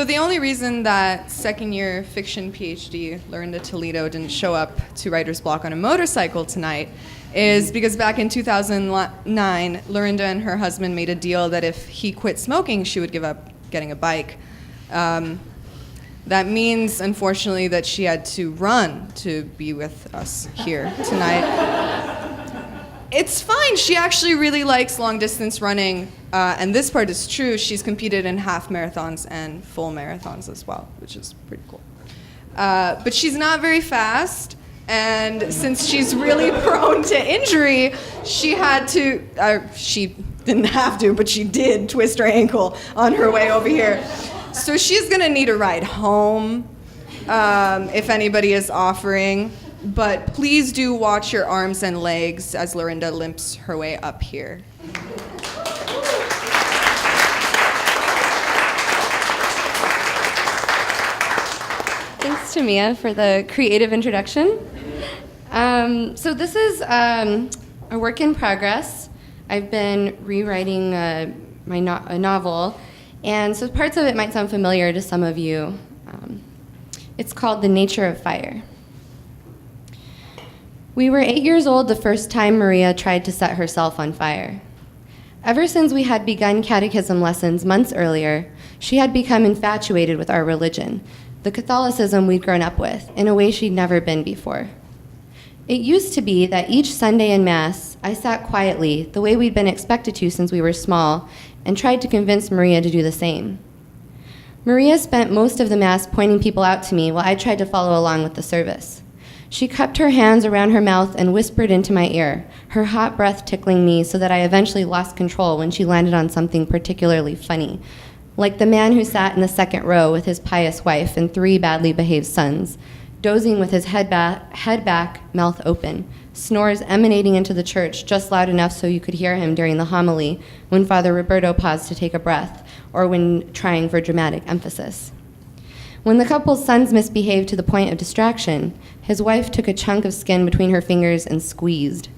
So the only reason that second-year fiction Ph.D. Lorinda Toledo didn't show up to writer's block on a motorcycle tonight is because back in 2009, Lorinda and her husband made a deal that if he quit smoking, she would give up getting a bike. That means, unfortunately, that she had to run to be with us here tonight. It's fine. She actually really likes long-distance running, and this part is true. She's competed in half marathons and full marathons as well, which is pretty cool. But she's not very fast, and since she's really prone to injury, she had to, she didn't have to, but she did twist her ankle on her way over here. So she's going to need a ride home if anybody is offering. But please do watch your arms and legs as Lorinda limps her way up here. Thanks to Mia for the creative introduction. So this is a work in progress. I've been rewriting a novel, and so parts of it might sound familiar to some of you. It's called The Nature of Fire. We were 8 years old the first time Maria tried to set herself on fire. Ever since we had begun catechism lessons months earlier, she had become infatuated with our religion, the Catholicism we'd grown up with, in a way she'd never been before. It used to be that each Sunday in Mass, I sat quietly, the way we'd been expected to since we were small, and tried to convince Maria to do the same. Maria spent most of the Mass pointing people out to me while I tried to follow along with the service. She cupped her hands around her mouth and whispered into my ear, her hot breath tickling me so that I eventually lost control when she landed on something particularly funny, like the man who sat in the second row with his pious wife and 3 badly behaved sons, dozing with his head back, mouth open, snores emanating into the church just loud enough so you could hear him during the homily when Father Roberto paused to take a breath, or when trying for dramatic emphasis. When the couple's sons misbehaved to the point of distraction, his wife took a chunk of skin between her fingers and squeezed.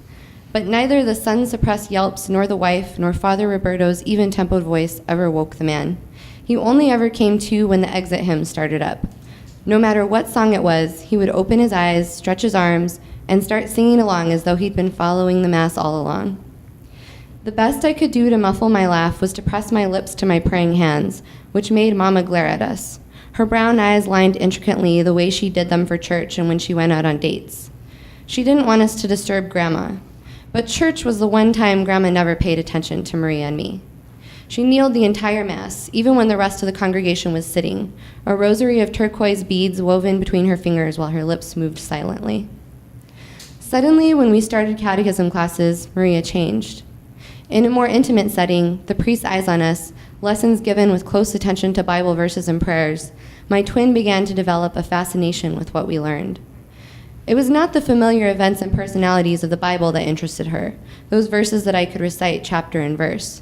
But neither the son's suppressed yelps nor the wife nor Father Roberto's even-tempoed voice ever woke the man. He only ever came to when the exit hymn started up. No matter what song it was, he would open his eyes, stretch his arms, and start singing along as though he'd been following the Mass all along. The best I could do to muffle my laugh was to press my lips to my praying hands, which made Mama glare at us. Her brown eyes lined intricately the way she did them for church and when she went out on dates. She didn't want us to disturb Grandma, but church was the one time Grandma never paid attention to Maria and me. She kneeled the entire Mass, even when the rest of the congregation was sitting, a rosary of turquoise beads woven between her fingers while her lips moved silently. Suddenly, when we started catechism classes, Maria changed. In a more intimate setting, the priest's eyes on us, lessons given with close attention to Bible verses and prayers, my twin began to develop a fascination with what we learned. It was not the familiar events and personalities of the Bible that interested her, those verses that I could recite chapter and verse.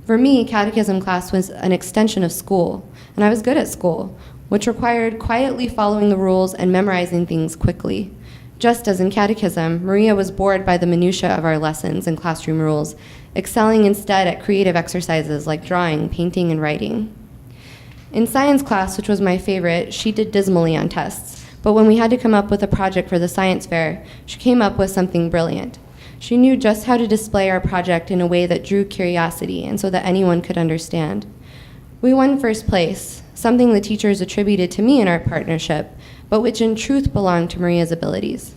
For me, catechism class was an extension of school, and I was good at school, which required quietly following the rules and memorizing things quickly. Just as in catechism, Maria was bored by the minutiae of our lessons and classroom rules, excelling instead at creative exercises like drawing, painting, and writing. In science class, which was my favorite, she did dismally on tests, but when we had to come up with a project for the science fair, she came up with something brilliant. She knew just how to display our project in a way that drew curiosity and so that anyone could understand. We won first place, something the teachers attributed to me in our partnership, but which in truth belonged to Maria's abilities.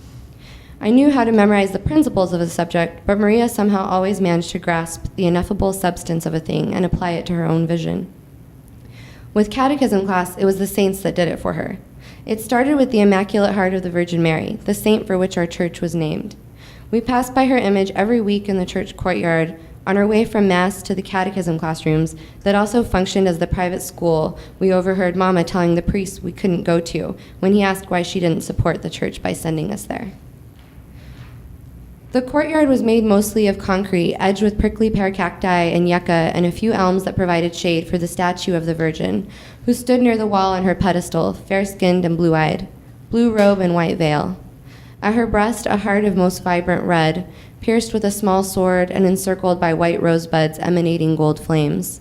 I knew how to memorize the principles of the subject, but Maria somehow always managed to grasp the ineffable substance of a thing and apply it to her own vision. With catechism class, it was the saints that did it for her. It started with the Immaculate Heart of the Virgin Mary, the saint for which our church was named. We passed by her image every week in the church courtyard on our way from Mass to the catechism classrooms that also functioned as the private school we overheard Mama telling the priest we couldn't go to when he asked why she didn't support the church by sending us there. The courtyard was made mostly of concrete, edged with prickly pear cacti and yucca and a few elms that provided shade for the statue of the Virgin, who stood near the wall on her pedestal, fair-skinned and blue-eyed, blue robe and white veil. At her breast, a heart of most vibrant red, pierced with a small sword and encircled by white rosebuds emanating gold flames.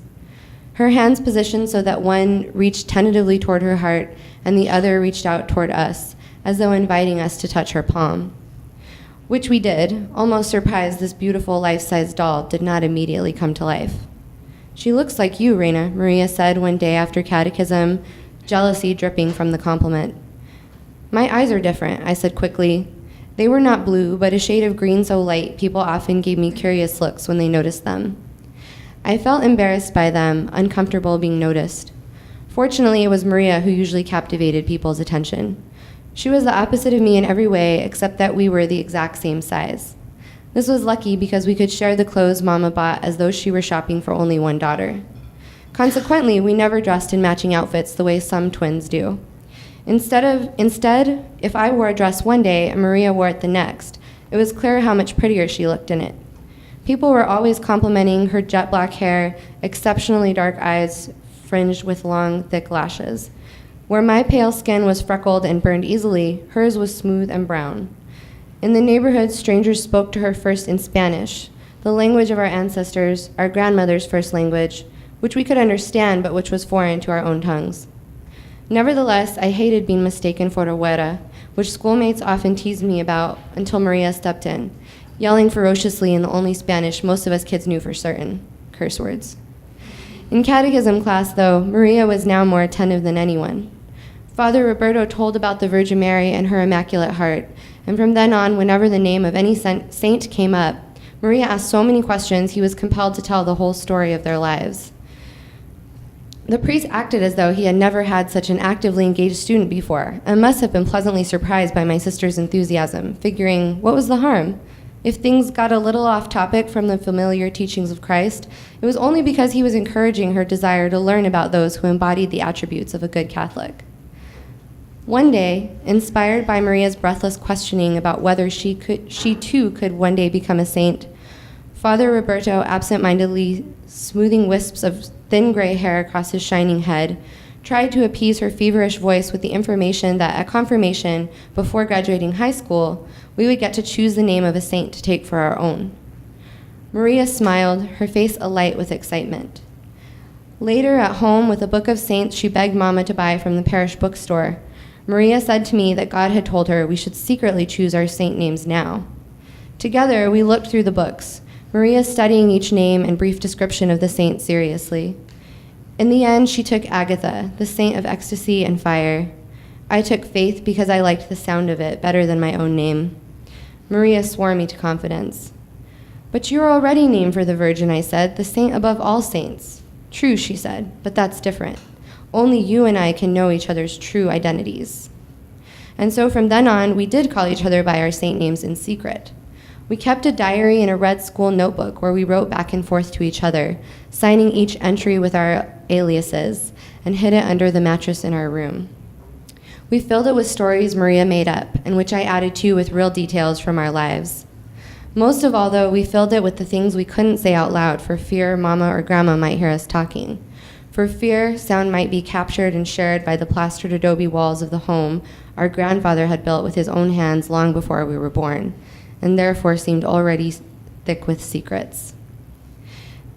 her hands positioned so that one reached tentatively toward her heart and the other reached out toward us, as though inviting us to touch her palm. Which we did, almost surprised this beautiful life-size doll did not immediately come to life. "She looks like you, Raina," Maria said one day after catechism, jealousy dripping from the compliment. "My eyes are different," I said quickly. They were not blue, but a shade of green so light people often gave me curious looks when they noticed them. I felt embarrassed by them, uncomfortable being noticed. Fortunately, it was Maria who usually captivated people's attention. She was the opposite of me in every way, except that we were the exact same size. This was lucky because we could share the clothes Mama bought as though she were shopping for only one daughter. Consequently, we never dressed in matching outfits the way some twins do. Instead, if I wore a dress one day and Maria wore it the next, it was clear how much prettier she looked in it. People were always complimenting her jet black hair, exceptionally dark eyes fringed with long, thick lashes. Where my pale skin was freckled and burned easily, hers was smooth and brown. In the neighborhood, strangers spoke to her first in Spanish, the language of our ancestors, our grandmother's first language, which we could understand but which was foreign to our own tongues. Nevertheless, I hated being mistaken for a güera, which schoolmates often teased me about until Maria stepped in, yelling ferociously in the only Spanish most of us kids knew for certain, curse words. In catechism class, though, Maria was now more attentive than anyone. Father Roberto told about the Virgin Mary and her Immaculate Heart, and from then on, whenever the name of any saint came up, Maria asked so many questions he was compelled to tell the whole story of their lives. The priest acted as though he had never had such an actively engaged student before, and must have been pleasantly surprised by my sister's enthusiasm, figuring, what was the harm? If things got a little off topic from the familiar teachings of Christ, it was only because he was encouraging her desire to learn about those who embodied the attributes of a good Catholic. One day, inspired by Maria's breathless questioning about whether she too could one day become a saint, Father Roberto, absent-mindedly smoothing wisps of thin gray hair across his shining head, tried to appease her feverish voice with the information that at confirmation, before graduating high school, we would get to choose the name of a saint to take for our own. Maria smiled, her face alight with excitement. Later, at home, with a book of saints she begged Mama to buy from the parish bookstore, Maria said to me that God had told her we should secretly choose our saint names now. Together, we looked through the books, Maria studying each name and brief description of the saint seriously. In the end, she took Agatha, the saint of ecstasy and fire. I took Faith because I liked the sound of it better than my own name. Maria swore me to confidence. "But you're already named for the Virgin," I said, "the saint above all saints." "True," she said, "but that's different. Only you and I can know each other's true identities." And so from then on, we did call each other by our saint names in secret. We kept a diary and a red school notebook where we wrote back and forth to each other, signing each entry with our aliases, and hid it under the mattress in our room. We filled it with stories Maria made up, and which I added to with real details from our lives. Most of all, though, we filled it with the things we couldn't say out loud for fear Mama or Grandma might hear us talking. For fear sound might be captured and shared by the plastered adobe walls of the home our grandfather had built with his own hands long before we were born, and therefore seemed already thick with secrets.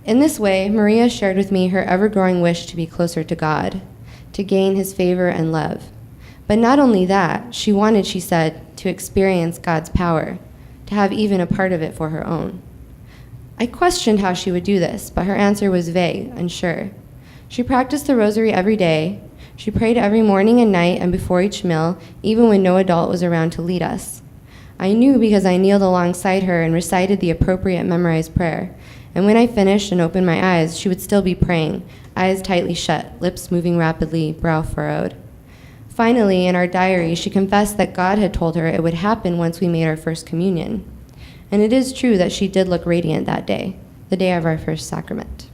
In this way, Maria shared with me her ever-growing wish to be closer to God, to gain his favor and love. But not only that, she wanted, she said, to experience God's power, to have even a part of it for her own. I questioned how she would do this, but her answer was vague, unsure. She practiced the rosary every day. She prayed every morning and night and before each meal, even when no adult was around to lead us. I knew because I kneeled alongside her and recited the appropriate memorized prayer. And when I finished and opened my eyes, she would still be praying, eyes tightly shut, lips moving rapidly, brow furrowed. Finally, in our diary, she confessed that God had told her it would happen once we made our first communion. And it is true that she did look radiant that day, the day of our first sacrament.